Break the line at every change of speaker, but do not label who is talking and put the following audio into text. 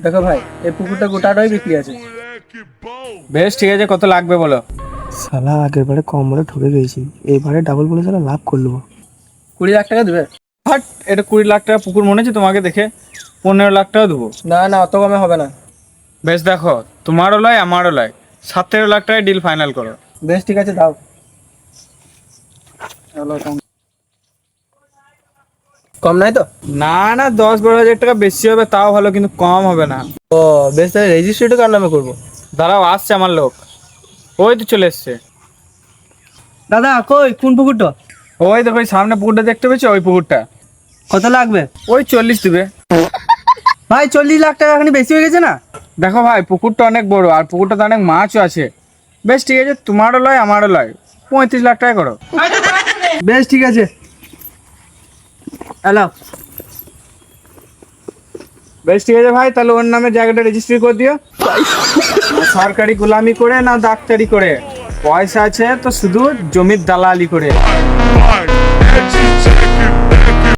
দেখো ভাই, এই পুকুরটা গোটাটাই বিক্রি আছে।
বেশ ঠিক আছে, কত লাগবে বলো?
শালা আগের বারে কম বলে ঠকে গেছি, এবারে ডাবল বলে শালা লাভ করলো।
20 লাখ টাকা দেবে?
হাট, এটা 20 লাখ টাকা পুকুর মনে হচ্ছে তোমাকে দেখে? 15 লাখ টাকা দেবো।
না না, অত কমে হবে না।
বেশ দেখো, তোমারও লয় আমারও লয়, 17 লাখ টাকায় ডিল ফাইনাল করো।
বেশ ঠিক আছে, দাও। কম নাই তো?
না না, 10-12 হাজার টাকা বেশি হবে তাও ভালো, কিন্তু কম হবে না।
ও বেশ, তাহলে রেজিস্ট্রিটা কার নামে করবো?
দাঁড়াও, আসছে আমার লোক, ওই তো চলে এসছে।
দাদা কই, কোন পুকুরটা?
ওই দেখো, ওই সামনে পুকুরটা দেখতে পেয়েছো? ওই পুকুরটা।
কত লাগবে?
ওই 40 দিবে।
ভাই 40 লাখ টাকা এখানে বেশি হয়ে গেছে না?
দেখো ভাই, পুকুরটা অনেক বড় আর পুকুরটাতে অনেক মাছও আছে। বেশ ঠিক আছে, তোমারও লয় আমারও লয়, 35 লাখ টাকা করো।
বেশ ঠিক আছে, হ্যালো।
বেশ ঠিক আছে ভাই, তাহলে ওর নামে জায়গাটা রেজিস্ট্রি করে দিও। না সরকারি গোলামি করে, না ডাক্তারি করে, পয়সা আছে তো শুধু জমির দালালি করে।